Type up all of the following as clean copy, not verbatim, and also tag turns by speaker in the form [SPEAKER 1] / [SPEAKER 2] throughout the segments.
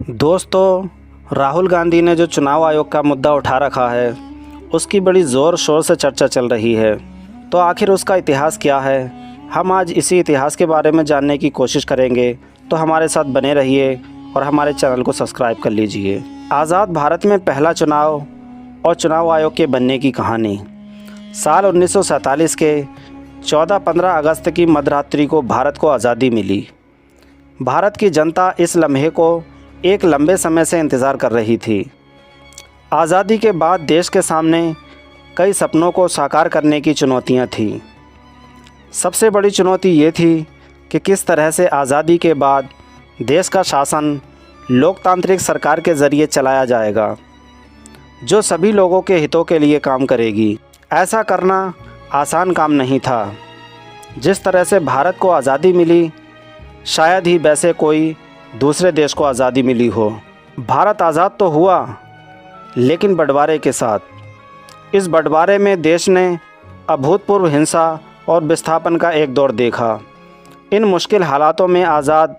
[SPEAKER 1] दोस्तों, राहुल गांधी ने जो चुनाव आयोग का मुद्दा उठा रखा है उसकी बड़ी ज़ोर शोर से चर्चा चल रही है। तो आखिर उसका इतिहास क्या है, हम आज इसी इतिहास के बारे में जानने की कोशिश करेंगे। तो हमारे साथ बने रहिए और हमारे चैनल को सब्सक्राइब कर लीजिए। आज़ाद भारत में पहला चुनाव और चुनाव आयोग के बनने की कहानी। साल 1947 के 14-15 अगस्त की मध्यरात्रि को भारत को आज़ादी मिली। भारत की जनता इस लम्हे को एक लंबे समय से इंतज़ार कर रही थी। आज़ादी के बाद देश के सामने कई सपनों को साकार करने की चुनौतियां थीं। सबसे बड़ी चुनौती ये थी कि किस तरह से आज़ादी के बाद देश का शासन लोकतांत्रिक सरकार के ज़रिए चलाया जाएगा, जो सभी लोगों के हितों के लिए काम करेगी। ऐसा करना आसान काम नहीं था। जिस तरह से भारत को आज़ादी मिली, शायद ही वैसे कोई दूसरे देश को आज़ादी मिली हो। भारत आज़ाद तो हुआ, लेकिन बंटवारे के साथ। इस बंटवारे में देश ने अभूतपूर्व हिंसा और विस्थापन का एक दौर देखा। इन मुश्किल हालातों में आज़ाद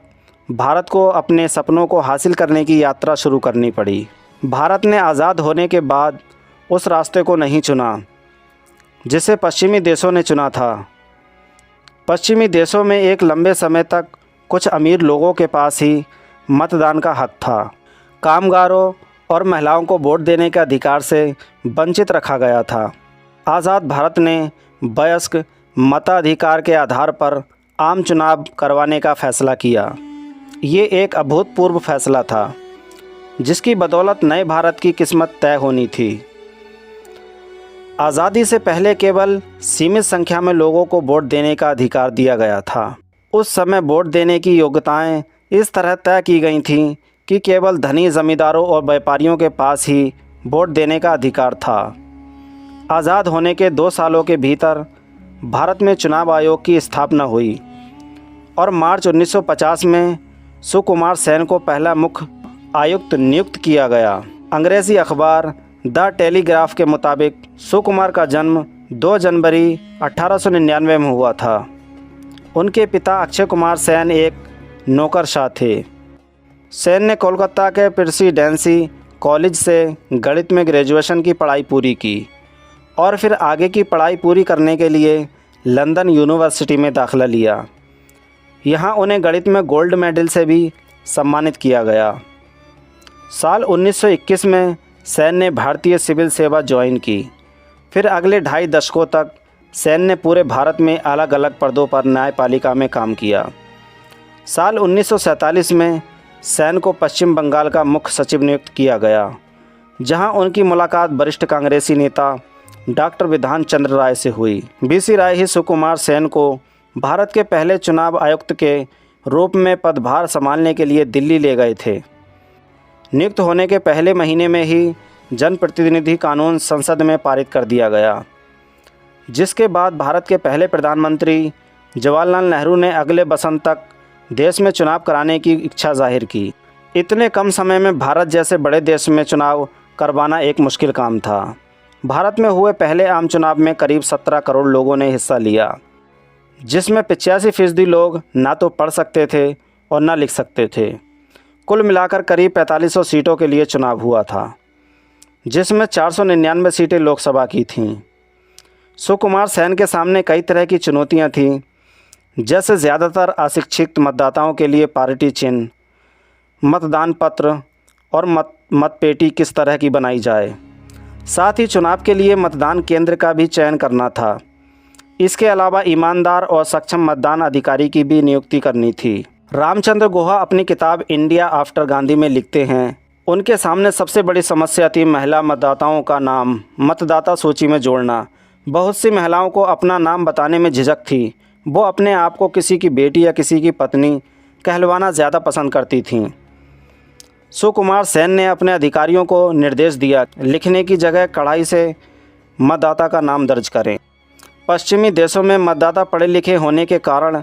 [SPEAKER 1] भारत को अपने सपनों को हासिल करने की यात्रा शुरू करनी पड़ी। भारत ने आज़ाद होने के बाद उस रास्ते को नहीं चुना जिसे पश्चिमी देशों ने चुना था। पश्चिमी देशों में एक लंबे समय तक कुछ अमीर लोगों के पास ही मतदान का हक था। कामगारों और महिलाओं को वोट देने के अधिकार से वंचित रखा गया था। आज़ाद भारत ने वयस्क मताधिकार के आधार पर आम चुनाव करवाने का फ़ैसला किया। ये एक अभूतपूर्व फैसला था, जिसकी बदौलत नए भारत की किस्मत तय होनी थी। आज़ादी से पहले केवल सीमित संख्या में लोगों को वोट देने का अधिकार दिया गया था। उस समय वोट देने की योग्यताएं इस तरह तय की गई थीं कि केवल धनी ज़मींदारों और व्यापारियों के पास ही वोट देने का अधिकार था। आज़ाद होने के 2 सालों के भीतर भारत में चुनाव आयोग की स्थापना हुई और मार्च 1950 में सुकुमार सेन को पहला मुख्य आयुक्त नियुक्त किया गया। अंग्रेज़ी अखबार द टेलीग्राफ के मुताबिक सुकुमार का जन्म 2 जनवरी 1899 में हुआ था। उनके पिता अक्षय कुमार सेन एक नौकरशाह थे। सेन ने कोलकाता के प्रेसिडेंसी कॉलेज से गणित में ग्रेजुएशन की पढ़ाई पूरी की और फिर आगे की पढ़ाई पूरी करने के लिए लंदन यूनिवर्सिटी में दाखिला लिया। यहाँ उन्हें गणित में गोल्ड मेडल से भी सम्मानित किया गया। साल 1921 में सेन ने भारतीय सिविल सेवा ज्वाइन की। फिर अगले 2.5 दशकों तक सेन ने पूरे भारत में अलग अलग पदों पर न्यायपालिका में काम किया। साल 1947 में सेन को पश्चिम बंगाल का मुख्य सचिव नियुक्त किया गया, जहां उनकी मुलाकात वरिष्ठ कांग्रेसी नेता डॉक्टर विधान चंद्र राय से हुई। बीसी राय ही सुकुमार सेन को भारत के पहले चुनाव आयुक्त के रूप में पदभार संभालने के लिए दिल्ली ले गए थे। नियुक्त होने के पहले महीने में ही जनप्रतिनिधि कानून संसद में पारित कर दिया गया, जिसके बाद भारत के पहले प्रधानमंत्री जवाहरलाल नेहरू ने अगले बसंत तक देश में चुनाव कराने की इच्छा जाहिर की। इतने कम समय में भारत जैसे बड़े देश में चुनाव करवाना एक मुश्किल काम था। भारत में हुए पहले आम चुनाव में करीब 17 करोड़ लोगों ने हिस्सा लिया, जिसमें 85% लोग ना तो पढ़ सकते थे और ना लिख सकते थे। कुल मिलाकर करीब 4500 सीटों के लिए चुनाव हुआ था, जिसमें 499 सीटें लोकसभा की थीं। सुकुमार सेन के सामने कई तरह की चुनौतियां थीं, जैसे ज़्यादातर अशिक्षित मतदाताओं के लिए पार्टी चिन्ह, मतदान पत्र और मतपेटी किस तरह की बनाई जाए। साथ ही चुनाव के लिए मतदान केंद्र का भी चयन करना था। इसके अलावा ईमानदार और सक्षम मतदान अधिकारी की भी नियुक्ति करनी थी। रामचंद्र गुहा अपनी किताब इंडिया आफ्टर गांधी में लिखते हैं, उनके सामने सबसे बड़ी समस्या थी महिला मतदाताओं का नाम मतदाता सूची में जोड़ना। बहुत सी महिलाओं को अपना नाम बताने में झिझक थी। वो अपने आप को किसी की बेटी या किसी की पत्नी कहलवाना ज़्यादा पसंद करती थीं। सुकुमार सेन ने अपने अधिकारियों को निर्देश दिया, लिखने की जगह कड़ाई से मतदाता का नाम दर्ज करें। पश्चिमी देशों में मतदाता पढ़े लिखे होने के कारण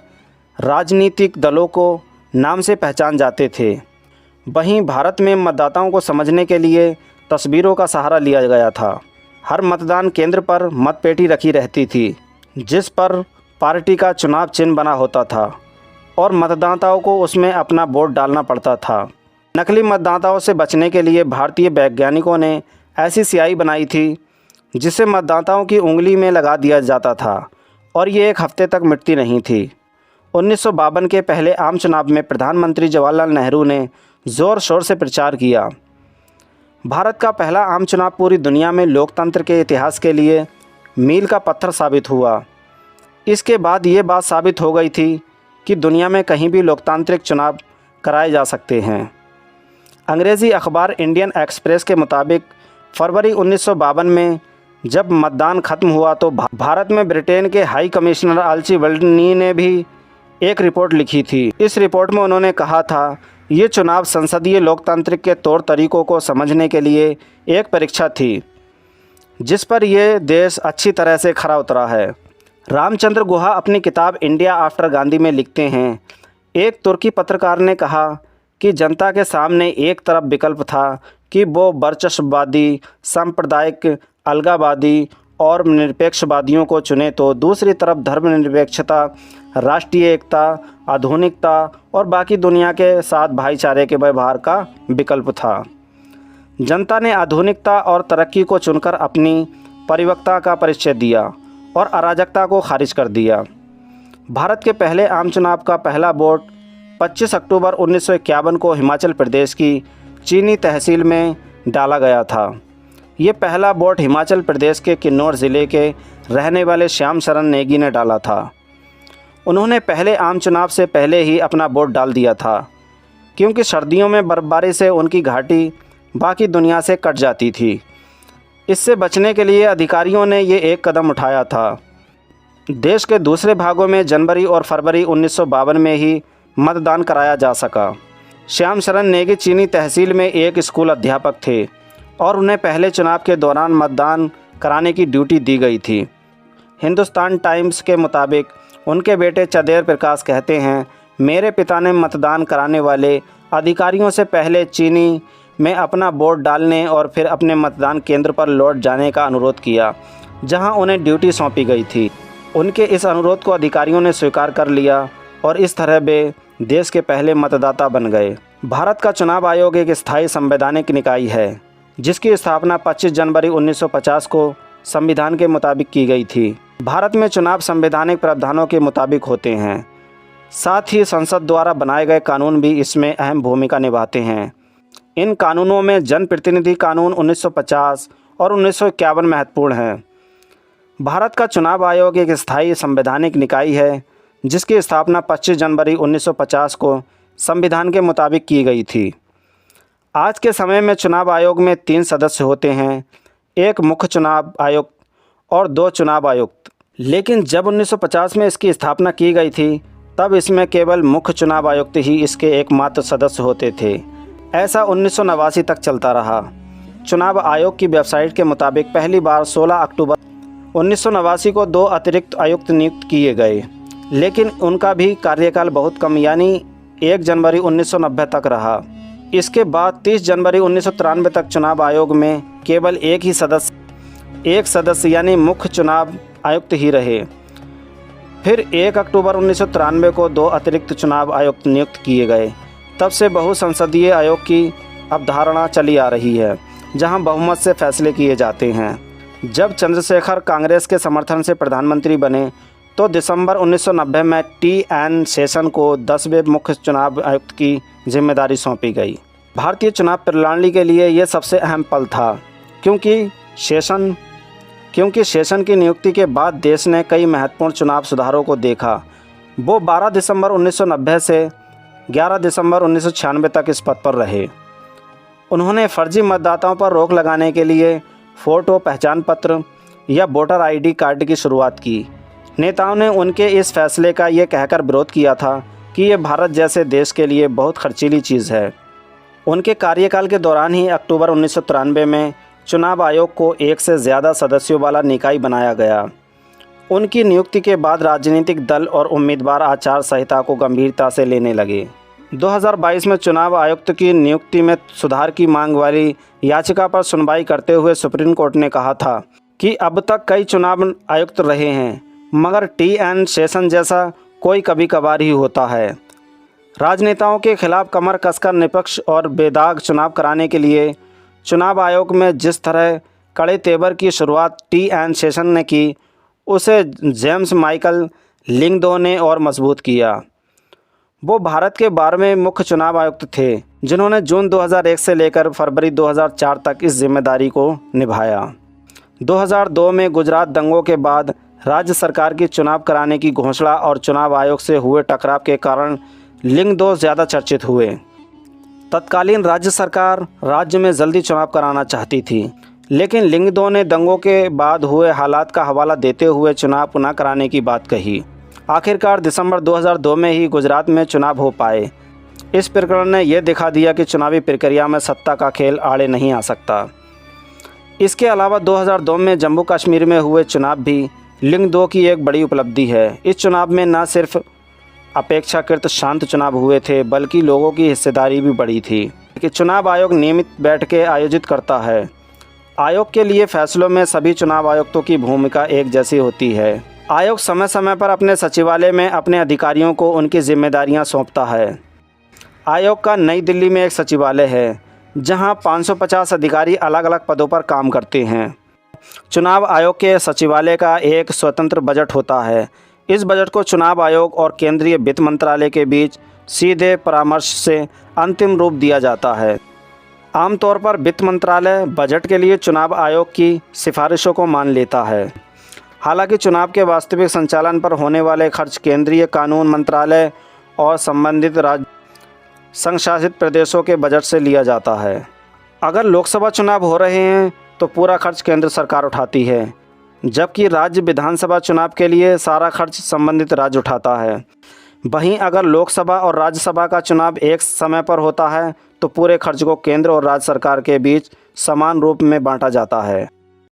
[SPEAKER 1] राजनीतिक दलों को नाम से पहचान जाते थे। वहीं भारत में मतदाताओं को समझने के लिए तस्वीरों का सहारा लिया गया था। हर मतदान केंद्र पर मतपेटी रखी रहती थी, जिस पर पार्टी का चुनाव चिन्ह बना होता था और मतदाताओं को उसमें अपना वोट डालना पड़ता था। नकली मतदाताओं से बचने के लिए भारतीय वैज्ञानिकों ने ऐसी स्याही बनाई थी जिसे मतदाताओं की उंगली में लगा दिया जाता था और ये एक हफ्ते तक मिटती नहीं थी। 1952 के पहले आम चुनाव में प्रधानमंत्री जवाहरलाल नेहरू ने ज़ोर शोर से प्रचार किया। भारत का पहला आम चुनाव पूरी दुनिया में लोकतंत्र के इतिहास के लिए मील का पत्थर साबित हुआ। इसके बाद ये बात साबित हो गई थी कि दुनिया में कहीं भी लोकतांत्रिक चुनाव कराए जा सकते हैं। अंग्रेज़ी अखबार इंडियन एक्सप्रेस के मुताबिक फरवरी 1952 में जब मतदान खत्म हुआ तो भारत में ब्रिटेन के हाई कमिश्नर आर्चिबाल्ड ने भी एक रिपोर्ट लिखी थी। इस रिपोर्ट में उन्होंने कहा था ये चुनाव संसदीय लोकतंत्र के तौर तरीकों को समझने के लिए एक परीक्षा थी जिस पर यह देश अच्छी तरह से खरा उतरा है। रामचंद्र गुहा अपनी किताब इंडिया आफ्टर गांधी में लिखते हैं, एक तुर्की पत्रकार ने कहा कि जनता के सामने एक तरफ विकल्प था कि वो वर्चस्ववादी, सांप्रदायिक, अलगावादी और निरपेक्षवादियों को चुने, तो दूसरी तरफ धर्मनिरपेक्षता, राष्ट्रीय एकता, आधुनिकता और बाकी दुनिया के साथ भाईचारे के व्यवहार का विकल्प था। जनता ने आधुनिकता और तरक्की को चुनकर अपनी परिपक्वता का परिचय दिया और अराजकता को खारिज कर दिया। भारत के पहले आम चुनाव का पहला वोट 25 अक्टूबर 1951 को हिमाचल प्रदेश की चीनी तहसील में डाला गया था। ये पहला वोट हिमाचल प्रदेश के किन्नौर ज़िले के रहने वाले श्याम शरण नेगी ने डाला था। उन्होंने पहले आम चुनाव से पहले ही अपना वोट डाल दिया था क्योंकि सर्दियों में बर्फबारी से उनकी घाटी बाकी दुनिया से कट जाती थी। इससे बचने के लिए अधिकारियों ने ये एक कदम उठाया था। देश के दूसरे भागों में जनवरी और फरवरी 1952 में ही मतदान कराया जा सका। श्याम शरण नेगी चीनी तहसील में एक स्कूल अध्यापक थे और उन्हें पहले चुनाव के दौरान मतदान कराने की ड्यूटी दी गई थी। हिंदुस्तान टाइम्स के मुताबिक उनके बेटे चदेर प्रकाश कहते हैं, मेरे पिता ने मतदान कराने वाले अधिकारियों से पहले चीनी में अपना वोट डालने और फिर अपने मतदान केंद्र पर लौट जाने का अनुरोध किया जहां उन्हें ड्यूटी सौंपी गई थी। उनके इस अनुरोध को अधिकारियों ने स्वीकार कर लिया और इस तरह वे देश के पहले मतदाता बन गए। भारत का चुनाव आयोग एक स्थायी संवैधानिक निकाय है जिसकी स्थापना 25 जनवरी 1950 को संविधान के मुताबिक की गई थी। भारत में चुनाव संवैधानिक प्रावधानों के मुताबिक होते हैं, साथ ही संसद द्वारा बनाए गए कानून भी इसमें अहम भूमिका निभाते हैं। इन कानूनों में जनप्रतिनिधि कानून 1950 और 1951 महत्वपूर्ण हैं। भारत का चुनाव आयोग एक स्थायी संवैधानिक निकाय है जिसकी स्थापना 25 जनवरी 1950 को संविधान के मुताबिक की गई थी। आज के समय में चुनाव आयोग में 3 सदस्य होते हैं, एक मुख्य चुनाव आयुक्त और 2 चुनाव आयुक्त। लेकिन जब 1950 में इसकी स्थापना की गई थी तब इसमें केवल मुख्य चुनाव आयुक्त ही इसके एकमात्र सदस्य होते थे। ऐसा 1989 तक चलता रहा। चुनाव आयोग की वेबसाइट के मुताबिक पहली बार 16 अक्टूबर 1989 को 2 अतिरिक्त आयुक्त नियुक्त किए गए, लेकिन उनका भी कार्यकाल बहुत कम यानी 1 जनवरी 1990 तक रहा। इसके बाद 30 जनवरी 1993 तक चुनाव आयोग में केवल एक सदस्य यानी मुख्य चुनाव आयुक्त ही रहे। फिर 1 अक्टूबर 1993 को 2 अतिरिक्त चुनाव आयुक्त नियुक्त किए गए। तब से बहुसंसदीय आयोग की अवधारणा चली आ रही है जहां बहुमत से फैसले किए जाते हैं। जब चंद्रशेखर कांग्रेस के समर्थन से प्रधानमंत्री बने तो दिसंबर 1990 में टी.एन. शेषन को 10वें मुख्य चुनाव आयुक्त की जिम्मेदारी सौंपी गई। भारतीय चुनाव प्रणाली के लिए यह सबसे अहम पल था क्योंकि शेषन की नियुक्ति के बाद देश ने कई महत्वपूर्ण चुनाव सुधारों को देखा। वो 12 दिसंबर 1990 से 11 दिसंबर 1996 तक इस पद पर रहे। उन्होंने फर्जी मतदाताओं पर रोक लगाने के लिए फ़ोटो पहचान पत्र या वोटर आईडी कार्ड की शुरुआत की। नेताओं ने उनके इस फैसले का ये कहकर विरोध किया था कि ये भारत जैसे देश के लिए बहुत खर्चीली चीज़ है। उनके कार्यकाल के दौरान ही अक्टूबर 1993 में चुनाव आयोग को 1 से ज़्यादा सदस्यों वाला निकाय बनाया गया। उनकी नियुक्ति के बाद राजनीतिक दल और उम्मीदवार आचार संहिता को गंभीरता से लेने लगे। 2022 में चुनाव आयुक्त की नियुक्ति में सुधार की मांग वाली याचिका पर सुनवाई करते हुए सुप्रीम कोर्ट ने कहा था कि अब तक कई चुनाव आयुक्त रहे हैं मगर टी.एन. शेषन जैसा कोई कभी कभार ही होता है। राजनेताओं के खिलाफ कमर कसकर निष्पक्ष और बेदाग चुनाव कराने के लिए चुनाव आयोग में जिस तरह कड़े तेवर की शुरुआत टी.एन. शेषन ने की, उसे जेम्स माइकल लिंगदो ने और मजबूत किया। वो भारत के 12वें मुख्य चुनाव आयुक्त थे, जिन्होंने जून 2001 से लेकर फरवरी 2004 तक इस जिम्मेदारी को निभाया। 2002 में गुजरात दंगों के बाद राज्य सरकार की चुनाव कराने की घोषणा और चुनाव आयोग से हुए टकराव के कारण लिंगदो ज़्यादा चर्चित हुए। तत्कालीन राज्य सरकार राज्य में जल्दी चुनाव कराना चाहती थी, लेकिन लिंगदो ने दंगों के बाद हुए हालात का हवाला देते हुए चुनाव पुनः कराने की बात कही। आखिरकार दिसंबर 2002 में ही गुजरात में चुनाव हो पाए। इस प्रकरण ने यह दिखा दिया कि चुनावी प्रक्रिया में सत्ता का खेल आड़े नहीं आ सकता। इसके अलावा 2002 में जम्मू कश्मीर में हुए चुनाव भी लिंगदो की एक बड़ी उपलब्धि है। इस चुनाव में न सिर्फ अपेक्षाकृत शांत चुनाव हुए थे, बल्कि लोगों की हिस्सेदारी भी बढ़ी थी। कि चुनाव आयोग नियमित बैठकें आयोजित करता है। आयोग के लिए फैसलों में सभी चुनाव आयुक्तों की भूमिका एक जैसी होती है। आयोग समय समय पर अपने सचिवालय में अपने अधिकारियों को उनकी जिम्मेदारियां सौंपता है। आयोग का नई दिल्ली में एक सचिवालय है, जहां 550 अधिकारी अलग अलग पदों पर काम करते हैं। चुनाव आयोग के सचिवालय का एक स्वतंत्र बजट होता है। इस बजट को चुनाव आयोग और केंद्रीय वित्त मंत्रालय के बीच सीधे परामर्श से अंतिम रूप दिया जाता है। आमतौर पर वित्त मंत्रालय बजट के लिए चुनाव आयोग की सिफारिशों को मान लेता है। हालांकि चुनाव के वास्तविक संचालन पर होने वाले खर्च केंद्रीय कानून मंत्रालय और संबंधित राज्य संघशासित प्रदेशों के बजट से लिया जाता है। अगर लोकसभा चुनाव हो रहे हैं तो पूरा खर्च केंद्र सरकार उठाती है, जबकि राज्य विधानसभा चुनाव के लिए सारा खर्च संबंधित राज्य उठाता है। वहीं अगर लोकसभा और राज्यसभा का चुनाव एक समय पर होता है तो पूरे खर्च को केंद्र और राज्य सरकार के बीच समान रूप में बांटा जाता है।